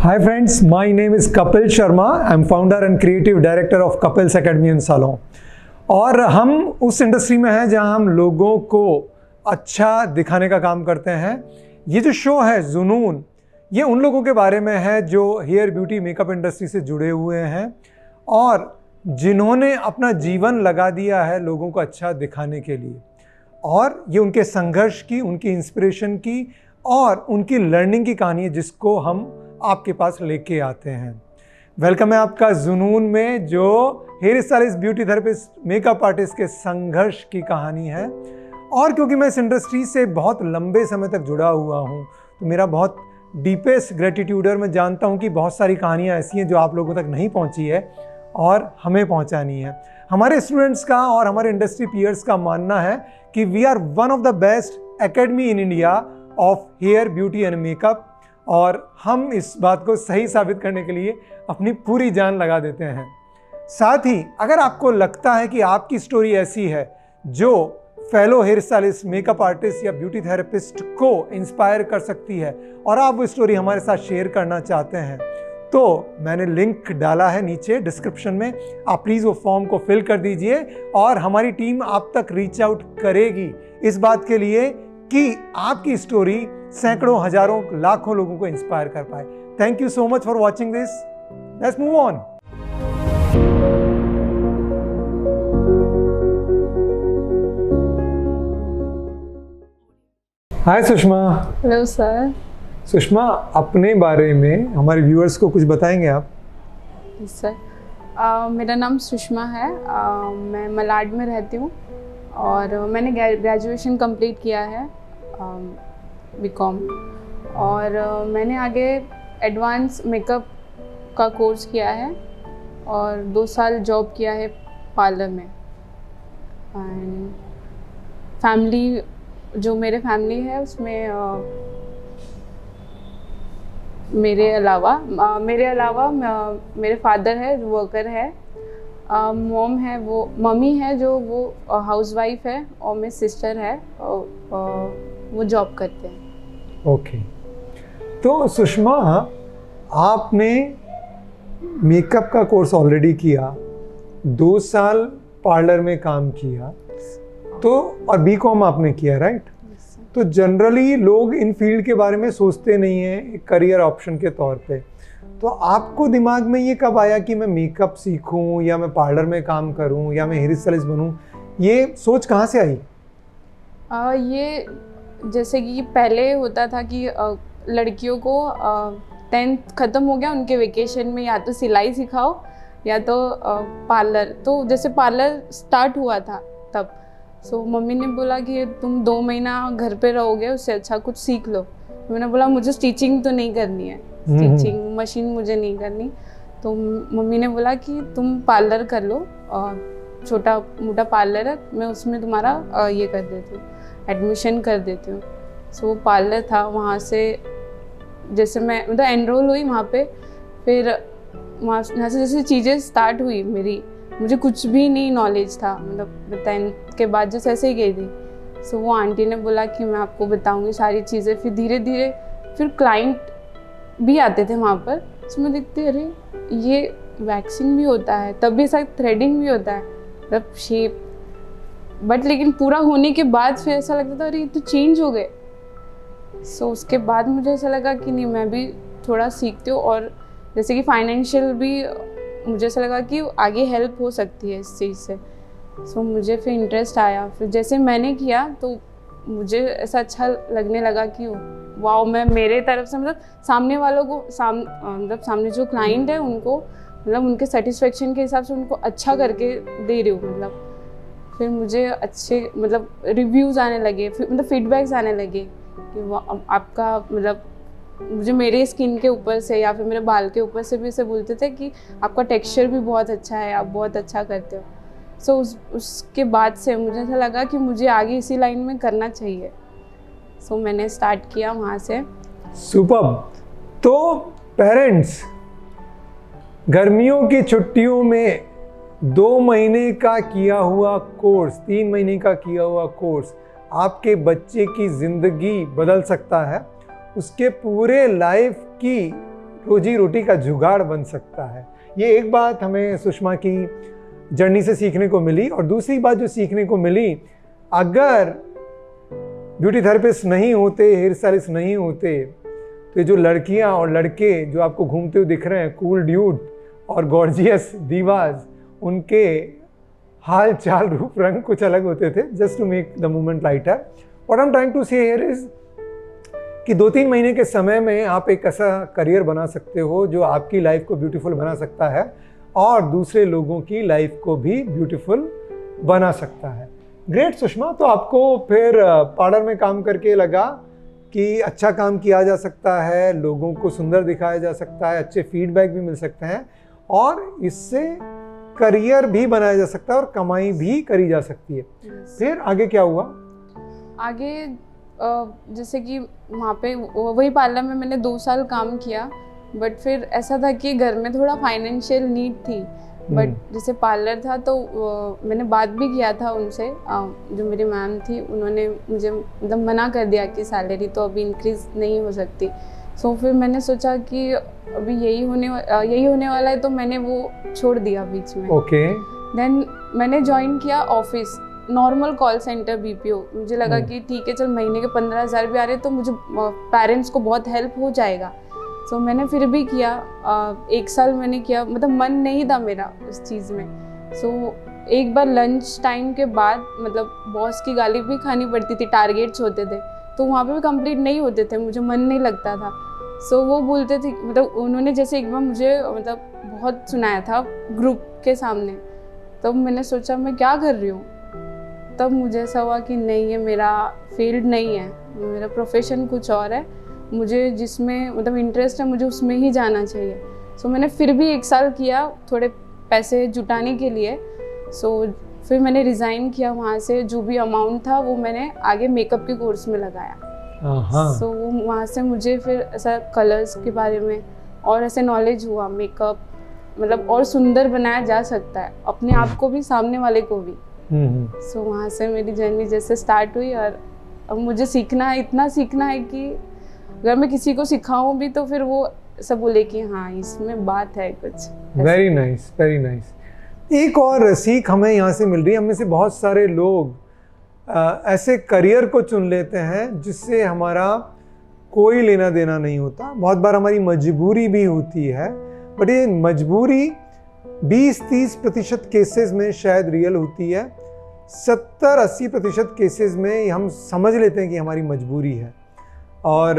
Hi friends, my name is Kapil Sharma. I'm founder and creative director of Kapil's Academy and Salon. और हम उस industry में हैं जहां हम लोगों को अच्छा दिखाने का काम करते हैं। ये जो शो है जुनून, ये उन लोगों के बारे में है जो हेयर ब्यूटी मेकअप इंडस्ट्री से जुड़े हुए हैं और जिन्होंने अपना जीवन लगा दिया है लोगों को अच्छा दिखाने के लिए। और ये उनके संघर्ष की, उनकी इंस्पिरेशन की और उनकी लर्निंग की कहानी है जिसको हम आपके पास लेके आते हैं। वेलकम है आपका जुनून में, जो hair stylist, beauty therapist, makeup artist के संघर्ष की कहानी है। और क्योंकि मैं इस इंडस्ट्री से बहुत लंबे समय तक जुड़ा हुआ हूँ तो मेरा बहुत डीपेस्ट ग्रेटिट्यूड है। मैं जानता हूँ कि बहुत सारी कहानियाँ ऐसी हैं जो आप लोगों तक नहीं पहुँची है और हमें पहुँचानी है। हमारे स्टूडेंट्स का और हमारे इंडस्ट्री पीयर्स का मानना है कि we are one of the best academy in India of hair beauty and makeup, और हम इस बात को सही साबित करने के लिए अपनी पूरी जान लगा देते हैं। साथ ही अगर आपको लगता है कि आपकी स्टोरी ऐसी है जो fellow hair stylist, makeup artist या ब्यूटी थेरेपिस्ट को इंस्पायर कर सकती है और आप वो स्टोरी हमारे साथ शेयर करना चाहते हैं, तो मैंने लिंक डाला है नीचे डिस्क्रिप्शन में। आप प्लीज़ वो फॉर्म को फिल कर दीजिए और हमारी टीम आप तक रीच आउट करेगी इस बात के लिए कि आपकी स्टोरी सैकड़ों, हजारों, लाखों लोगों को इंस्पायर कर पाए। Thank you so much for watching this. Let's move on. Hi Sushma. Hello sir. Sushma, अपने बारे में हमारे व्यूअर्स को कुछ बताएंगे आप? सर, मेरा नाम सुषमा है। मैं मलाड में रहती हूँ और मैंने ग्रेजुएशन कंप्लीट किया है, बीकॉम। और मैंने आगे एडवांस मेकअप का कोर्स किया है और 2 साल जॉब किया है पार्लर में। एंड फैमिली, जो मेरे फैमिली है उसमें मेरे अलावा मेरे फादर है जो वर्कर है, मॉम है, वो मम्मी है जो वो हाउसवाइफ है, और मेरी सिस्टर है वो जॉब करते हैं। ओके। तो सुषमा, आपने मेकअप का कोर्स ऑलरेडी किया, 2 साल पार्लर में काम किया, तो और बीकॉम आपने किया, राइट? तो जनरली लोग इन फील्ड के बारे में सोचते नहीं हैं करियर ऑप्शन के तौर पे। तो आपको दिमाग में ये कब आया कि मैं मेकअप सीखूं या मैं पार्लर में काम करूं या मैं हेयर स्टाइलिस्ट बनूं? ये सोच कहाँ से आई? ये जैसे कि पहले होता था कि लड़कियों को 10th ख़त्म हो गया, उनके वेकेशन में या तो सिलाई सिखाओ या तो पार्लर। तो जैसे पार्लर स्टार्ट हुआ था तब, सो मम्मी ने बोला कि तुम 2 महीना घर पे रहोगे, उससे अच्छा कुछ सीख लो। मैंने बोला मुझे स्टिचिंग तो नहीं करनी है, स्टिचिंग मशीन मुझे नहीं करनी। तो मम्मी ने बोला कि तुम पार्लर कर लो, छोटा मोटा पार्लर है, मैं उसमें तुम्हारा ये कर देती हूँ, एडमिशन कर देती हूँ। सो वो पार्लर था, वहाँ से जैसे मैं मतलब एनरोल हुई वहाँ पे, फिर वहाँ से जैसे चीज़ें स्टार्ट हुई मेरी, मुझे कुछ भी नहीं नॉलेज था, मतलब 10th के बाद जैसे ऐसे ही गई थी। सो वो आंटी ने बोला कि मैं आपको बताऊँगी सारी चीज़ें। फिर धीरे धीरे फिर क्लाइंट भी आते थे वहाँ पर, उसमें देखते अरे ये वैक्सिंग भी होता है, तब भी शायद थ्रेडिंग भी होता है, मतलब शेप। बट लेकिन पूरा होने के बाद फिर ऐसा लगता था अरे ये तो चेंज हो गए। सो उसके बाद मुझे ऐसा लगा कि नहीं, मैं भी थोड़ा सीखती हूँ, और जैसे कि फाइनेंशियल भी मुझे ऐसा लगा कि आगे हेल्प हो सकती है इस चीज़ से। सो मुझे फिर इंटरेस्ट आया। फिर जैसे मैंने किया तो मुझे ऐसा अच्छा लगने लगा कि वाओ, मैं मेरे तरफ से मतलब सामने वालों को मतलब सामने जो क्लाइंट है उनको, मतलब उनके सेटिस्फेक्शन के हिसाब से उनको अच्छा करके दे रही हूँ। मतलब फिर मुझे अच्छे मतलब रिव्यूज़ आने लगे, फिर मतलब फीडबैक्स आने लगे कि आपका मतलब मुझे मेरे स्किन के ऊपर से या फिर मेरे बाल के ऊपर से भी ऐसे बोलते थे कि आपका टेक्सचर भी बहुत अच्छा है, आप बहुत अच्छा करते हो। सो उसके बाद से मुझे ऐसा लगा कि मुझे आगे इसी लाइन में करना चाहिए। सो मैंने स्टार्ट किया वहाँ से। सुपर्ब। तो पेरेंट्स गर्मियों की छुट्टियों में 2 महीने का किया हुआ कोर्स, 3 महीने का किया हुआ कोर्स आपके बच्चे की ज़िंदगी बदल सकता है, उसके पूरे लाइफ की रोजी रोटी का जुगाड़ बन सकता है। ये एक बात हमें सुषमा की जर्नी से सीखने को मिली। और दूसरी बात जो सीखने को मिली, अगर ब्यूटी थेरेपिस्ट नहीं होते, हेयर स्टाइलिस्ट नहीं होते, तो ये जो लड़कियां और लड़के जो आपको घूमते हुए दिख रहे हैं, कूल ड्यूड और गॉर्जियस दीवाज, उनके हाल चाल रूप रंग कुछ अलग होते थे। Just to make the moment lighter, what I am trying to say here is कि 2-3 महीने के समय में आप एक ऐसा करियर बना सकते हो जो आपकी लाइफ को ब्यूटीफुल बना सकता है और दूसरे लोगों की लाइफ को भी ब्यूटीफुल बना सकता है। ग्रेट सुषमा, तो आपको फिर पार्लर में काम करके लगा कि अच्छा काम किया जा सकता है, लोगों को सुंदर दिखाया जा सकता है, अच्छे फीडबैक भी मिल सकते हैं और इससे करियर भी बनाया जा सकता है और कमाई भी करी जा सकती है। फिर आगे क्या हुआ? आगे जैसे कि वहाँ पे वही पार्लर में मैंने 2 साल काम किया, बट फिर ऐसा था कि घर में थोड़ा फाइनेंशियल नीड थी। बट जैसे पार्लर था तो मैंने बात भी किया था उनसे, जो मेरी मैम थी, उन्होंने मुझे मतलब मना कर दिया कि सैलरी तो अभी इंक्रीज़ नहीं हो सकती। सो फिर मैंने सोचा कि अभी यही होने वाला है, तो मैंने वो छोड़ दिया बीच में। ओके। देन मैंने ज्वाइन किया office, normal call centre BPO। मुझे लगा कि ठीक है, चल महीने के 15,000 भी आ रहे तो मुझे पेरेंट्स को बहुत हेल्प हो जाएगा। सो मैंने फिर भी किया, 1 साल मैंने किया, मतलब मन नहीं था मेरा उस चीज़ में। सो एक बार लंच टाइम के बाद मतलब बॉस की गाली भी खानी पड़ती थी, टारगेट्स होते थे तो वहाँ पे भी कंप्लीट नहीं होते थे, मुझे मन नहीं लगता था। सो वो बोलते थे, मतलब उन्होंने जैसे एक बार मुझे मतलब बहुत सुनाया था ग्रुप के सामने, तब मैंने सोचा मैं क्या कर रही हूँ। तब मुझे ऐसा हुआ कि नहीं, ये मेरा फील्ड नहीं है, मेरा प्रोफेशन कुछ और है, मुझे जिसमें मतलब इंटरेस्ट है मुझे उसमें ही जाना चाहिए। सो मैंने फिर भी 1 साल किया थोड़े पैसे जुटाने के लिए। सो फिर मैंने रिज़ाइन किया वहाँ से, जो भी अमाउंट था वो मैंने आगे मेकअप के कोर्स में लगाया। सो वहाँ से मुझे फिर ऐसा कलर्स के बारे में और ऐसे नॉलेज हुआ, मेकअप मतलब और सुंदर बनाया जा सकता है, अपने आप को भी सामने वाले को भी। सो वहाँ से मेरी जर्नी जैसे स्टार्ट हुई और अब मुझे सीखना है, इतना सीखना है कि अगर मैं किसी को सिखाऊं भी तो फिर वो सब बोले कि हाँ इसमें बात है कुछ। Very nice, very nice. एक और सीख हमें यहाँ से मिल रही है, हमें से बहुत सारे लोग ऐसे करियर को चुन लेते हैं जिससे हमारा कोई लेना देना नहीं होता। बहुत बार हमारी मजबूरी भी होती है, बट ये मजबूरी 20-30% केसेस में शायद रियल होती है, 70-80% केसेस में हम समझ लेते हैं कि हमारी मजबूरी है। और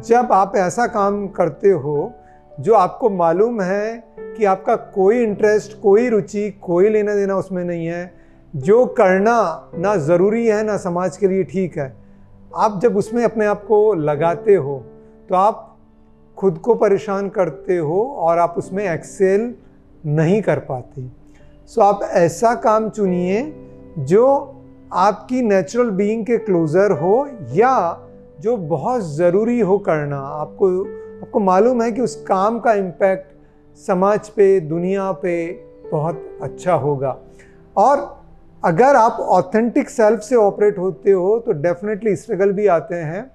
जब आप ऐसा काम करते हो जो आपको मालूम है कि आपका कोई इंटरेस्ट, कोई रुचि, कोई लेना देना उसमें नहीं है, जो करना ना ज़रूरी है ना समाज के लिए ठीक है, आप जब उसमें अपने आप को लगाते हो तो आप खुद को परेशान करते हो और आप उसमें एक्सेल नहीं कर पाते। सो आप ऐसा काम चुनिए जो आपकी नेचुरल बीइंग के क्लोज़र हो या जो बहुत ज़रूरी हो करना। आपको मालूम है कि उस काम का इम्पैक्ट समाज पे, दुनिया पे बहुत अच्छा होगा। और अगर आप ऑथेंटिक सेल्फ से ऑपरेट होते हो तो डेफिनेटली स्ट्रगल भी आते हैं,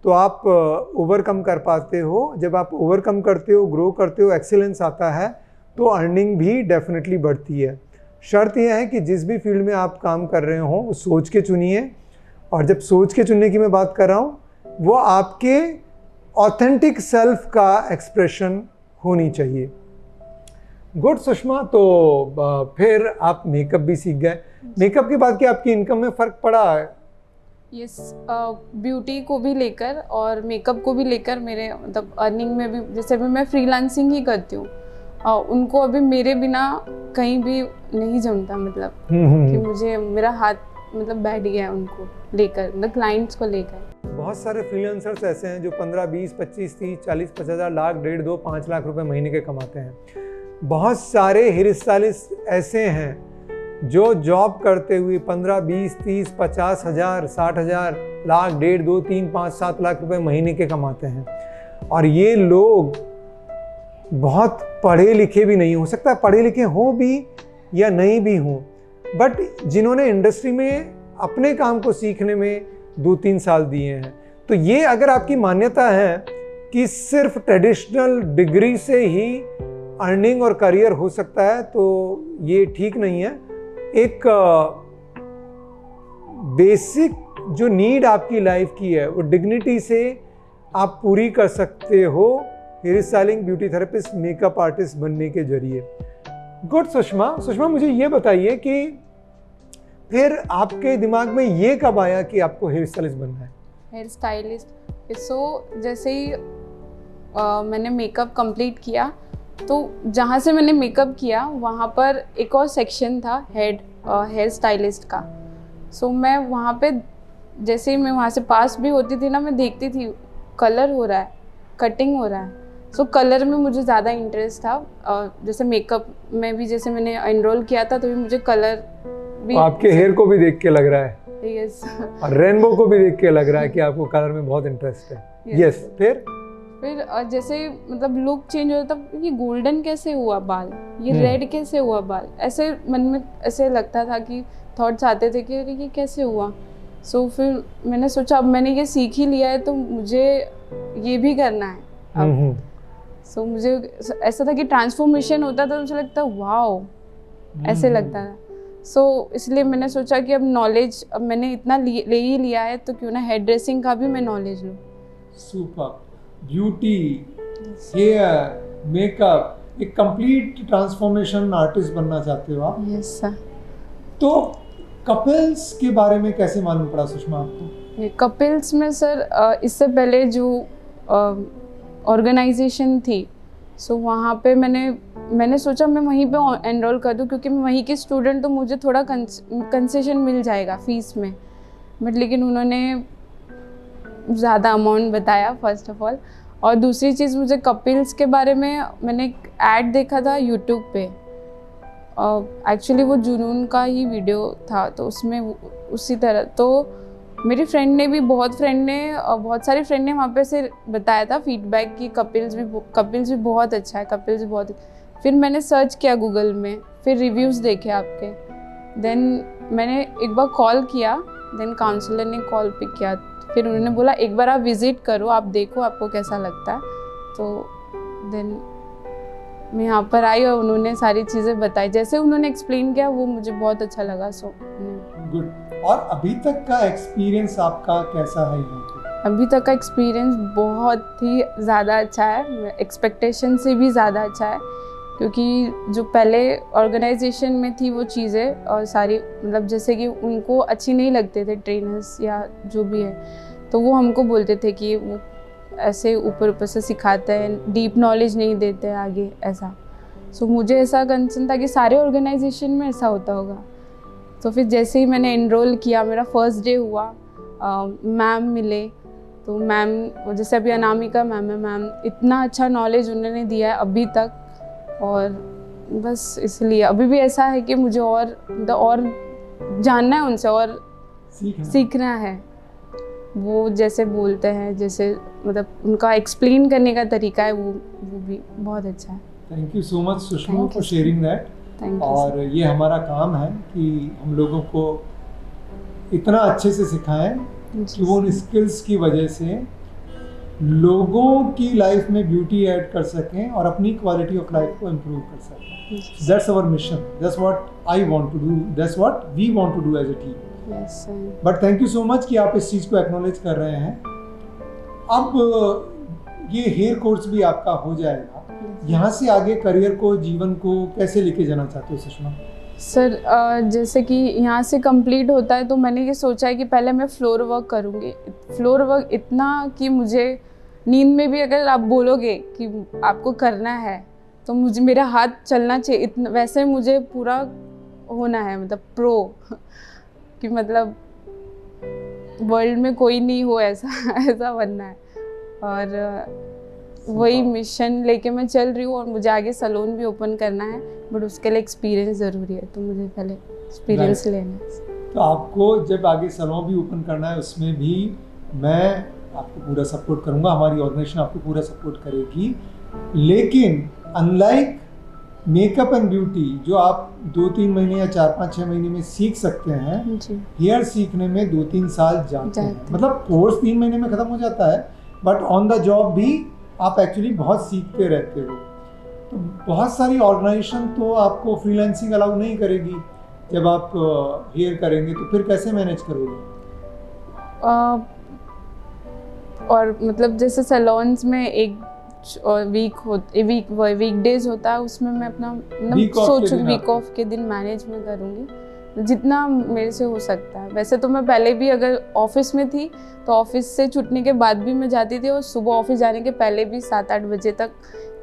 तो आप ओवरकम कर पाते हो। जब आप ओवरकम करते हो, ग्रो करते हो, एक्सीलेंस आता है तो अर्निंग भी डेफिनेटली बढ़ती है। शर्त यह है कि जिस भी फील्ड में आप काम कर रहे हो वो सोच के चुनिए। और जब सोच के चुनने की मैं बात कर रहा हूँ, वो आपके ऑथेंटिक सेल्फ का एक्सप्रेशन होनी चाहिए। गुड सुषमा, तो फिर आप मेकअप भी सीख गए। मेकअप के बाद क्या आपकी इनकम में फ़र्क पड़ा है? यस, ब्यूटी को भी लेकर और मेकअप को भी लेकर मेरे मतलब अर्निंग में भी, जैसे अभी मैं फ्रीलांसिंग ही करती हूँ, उनको अभी मेरे बिना कहीं भी नहीं जमता, मतलब कि मुझे मेरा हाथ मतलब बैठ गया है उनको लेकर, मतलब क्लाइंट्स को लेकर। बहुत सारे फ्रीलांसर्स ऐसे हैं जो 15, 20, 25, 30, 40, 50,000, लाख, 1.5, 2, 5 लाख रुपए महीने के कमाते हैं। बहुत सारे हेयर स्टाइलिस्ट ऐसे हैं जो जॉब करते हुए 15, 20, 30, 50 हज़ार, 60 हज़ार, लाख, 1.5, 2, 3, 5, 7 लाख रुपए महीने के कमाते हैं। और ये लोग बहुत पढ़े लिखे भी नहीं, हो सकता है पढ़े लिखे हों भी या नहीं भी हों, बट जिन्होंने इंडस्ट्री में अपने काम को सीखने में 2-3 साल दिए हैं। तो ये अगर आपकी मान्यता है कि सिर्फ ट्रेडिशनल डिग्री से ही अर्निंग और करियर हो सकता है, तो ये ठीक नहीं है। एक बेसिक जो नीड आपकी लाइफ की है वो डिग्निटी से आप पूरी कर सकते हो hair styling, beauty therapist, makeup artist बनने के जरिए। गुड सुषमा, मुझे ये बताइए कि फिर आपके दिमाग में ये कब आया कि आपको हेयर स्टाइलिस्ट बनना है? हेयर स्टाइलिस्ट जैसे ही मैंने मेकअप कंप्लीट किया, तो जहाँ से मैंने मेकअप किया वहाँ पर एक और सेक्शन था हेयर स्टाइलिस्ट का। मैं वहाँ पे जैसे ही मैं वहाँ से पास भी होती थी ना, मैं देखती थी कलर हो रहा है, कटिंग हो रहा है। कलर में मुझे ज़्यादा इंटरेस्ट था। जैसे मेकअप में भी जैसे मैंने एनरोल किया था, तो भी मुझे कलर भी आपके हेयर को भी देख के लग रहा है। यस। और रेनबो को भी देख के लग रहा है कि आपको कलर में बहुत इंटरेस्ट है। यस। फिर जैसे मतलब लुक चेंज होता, ये गोल्डन कैसे हुआ बाल, ये रेड कैसे हुआ बाल, ऐसे मन में ऐसे लगता था कि थॉट्स आते थे कि अरे ये कैसे हुआ। फिर मैंने सोचा अब मैंने ये सीख ही लिया है तो मुझे ये भी करना है अब। मुझे ऐसा था कि ट्रांसफॉर्मेशन होता था तो मुझे लगता वाओ, ऐसे लगता था। इसलिए मैंने सोचा कि अब नॉलेज अब मैंने इतना ले ही लिया है तो क्यों ना हेयर ड्रेसिंग का भी मैं नॉलेज लूँ। सुपर। ब्यूटी, हेयर, मेकअप, एक कंप्लीट ट्रांसफॉर्मेशन आर्टिस्ट बनना चाहते हो आप? Yes sir. तो कपल्स के बारे में कैसे मालूम पड़ा सुषमा आपको? कपल्स में सर इससे पहले जो ऑर्गेनाइजेशन थी, वहाँ पे मैंने सोचा मैं वहीं पे एनरोल कर दूँ, क्योंकि मैं वहीं की स्टूडेंट, तो मुझे थोड़ा कंसेशन मिल जाएगा फीस में। बट लेकिन उन्होंने ज़्यादा अमाउंट बताया फर्स्ट ऑफ ऑल, और दूसरी चीज़ मुझे कपिल्स के बारे में मैंने एक ऐड देखा था यूट्यूब पे। एक्चुअली वो जुनून का ही वीडियो था, तो उसमें उसी तरह तो मेरी फ्रेंड ने बहुत सारी फ्रेंड ने वहाँ पे से बताया था फीडबैक कि कपिल्स भी बहुत अच्छा है, कपिल्स भी बहुत। फिर मैंने सर्च किया गूगल में, फिर रिव्यूज़ देखे आपके, देन मैंने एक बार कॉल किया, देन काउंसलर ने कॉल पिक किया, फिर उन्होंने बोला एक बार आप विज़िट करो, आप देखो आपको कैसा लगता है। तो देन मैं यहाँ पर आई और उन्होंने सारी चीज़ें बताई, जैसे उन्होंने एक्सप्लेन किया वो मुझे बहुत अच्छा लगा। गुड। और अभी तक का एक्सपीरियंस आपका कैसा है यहाँ पे? अभी तक का एक्सपीरियंस बहुत ही ज़्यादा अच्छा है, एक्सपेक्टेशन से भी ज़्यादा अच्छा है, क्योंकि जो पहले ऑर्गेनाइजेशन में थी वो चीज़ें और सारी मतलब जैसे कि उनको अच्छी नहीं लगते थे ट्रेनर्स या जो भी है, तो वो हमको बोलते थे कि वो ऐसे ऊपर से सिखाते हैं, डीप नॉलेज नहीं देते हैं आगे ऐसा। मुझे ऐसा कंसर्न था कि सारे ऑर्गेनाइजेशन में ऐसा होता होगा। तो फिर जैसे ही मैंने एनरोल किया, मेरा फर्स्ट डे हुआ, मैम मिले, तो मैम जैसे अभी अनामिका मैम है, मैम इतना अच्छा नॉलेज उन्होंने दिया है अभी तक, और बस इसलिए अभी भी ऐसा है कि मुझे और जानना है उनसे और सीखना है। वो जैसे बोलते हैं, जैसे मतलब उनका एक्सप्लेन करने का तरीका है वो भी बहुत अच्छा है। Thank you so much Sushma for sharing that. और ये हमारा काम है कि हम लोगों को इतना अच्छे से सिखाएं कि वो उन स्किल्स की वजह से लोगों की लाइफ में ब्यूटी ऐड कर सकें और अपनी क्वालिटी ऑफ लाइफ को इम्प्रूव कर सकें। That's our mission, that's what I want to do, that's what we want to do as a team. But thank you so much कि आप इस चीज़ को एक्नॉलेज कर रहे हैं। अब ये हेयर कोर्स भी आपका हो जाएगा, यहाँ से आगे करियर को, जीवन को कैसे लेके जाना चाहते हो सुषमा? सर जैसे कि यहाँ से कंप्लीट होता है तो मैंने ये सोचा है कि पहले मैं फ्लोर वर्क करूँगी। फ्लोर वर्क इतना कि मुझे नींद में भी अगर आप बोलोगे कि आपको करना है तो मुझे मेरा हाथ चलना चाहिए, इतना वैसे मुझे पूरा होना है, मतलब प्रो कि मतलब वर्ल्ड में कोई नहीं हो ऐसा बनना है। और वही मिशन लेके मैं चल रही हूँ, और मुझे आगे सैलून भी ओपन करना है, बट उसके लिए एक्सपीरियंस ज़रूरी है, तो मुझे पहले एक्सपीरियंस लेना है। तो आपको जब आगे सैलून भी ओपन करना है उसमें भी मैं आपको पूरा सपोर्ट करूँगा, हमारी ऑर्गेनाइजेशन आपको पूरा सपोर्ट करेगी। लेकिन अनलाइक मेकअप एंड ब्यूटी जो आप 2-3 महीने या 4-5-6 महीने में सीख सकते हैं, हेयर सीखने में 2-3 साल जाते हैं। मतलब कोर्स 3 महीने में ख़त्म हो जाता है, बट ऑन द जॉब भी आप एक्चुअली बहुत सीखते रहते हो, तो बहुत सारी ऑर्गेनाइजेशन तो आपको फ्रीलांसिंग अलाउ नहीं करेगी जब आप हेयर करेंगे, तो फिर कैसे मैनेज करोगे? और मतलब जैसे सैलून्स में एक वीक डेज होता है, उसमें मैं अपना मतलब वीक ऑफ के दिन मैनेज में करूँगी जितना मेरे से हो सकता है। वैसे तो मैं पहले भी अगर ऑफिस में थी तो ऑफिस से छुटने के बाद भी मैं जाती थी, और सुबह ऑफिस जाने के पहले भी 7-8 बजे तक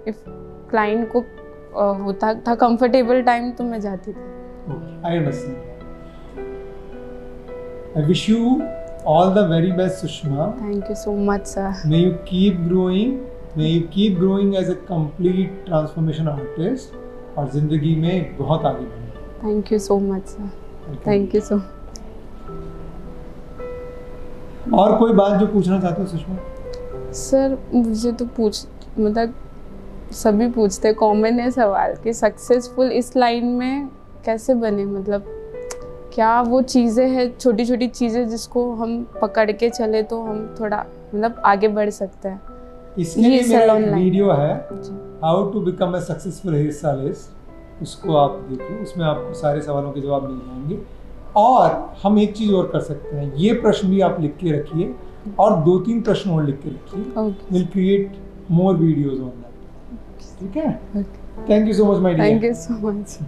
इफ क्लाइंट को होता था कंफर्टेबल टाइम तो मैं जाती थी। I understand. I wish you all the very best, Sushma. Thank you so much, sir. May you keep growing. May you keep growing as a complete transformation artist. और जिंदगी में बहुत आगे बढ़े। Thank you so much, sir. Thank you so. और कोई बात जो पूछना चाहते हो सुषमा? सर मुझे तो मतलब सभी पूछते, कॉमन है सवाल कि सक्सेसफुल इस लाइन में कैसे बने, मतलब क्या वो चीज़ें हैं, छोटी छोटी चीज़ें जिसको हम पकड़ के चले तो हम थोड़ा मतलब आगे बढ़ सकते हैं। इसके लिए मेरा एक वीडियो है, how to become a successful hair stylist, उसको आप देखिए, उसमें आपको सारे सवालों के जवाब मिल जाएंगे। और हम एक चीज़ और कर सकते हैं, ये प्रश्न भी आप लिख के रखिए और 2-3 प्रश्न और लिख के रखिए। Will create more videos on that. ठीक है? Thank you so much my dear. Thank you so much.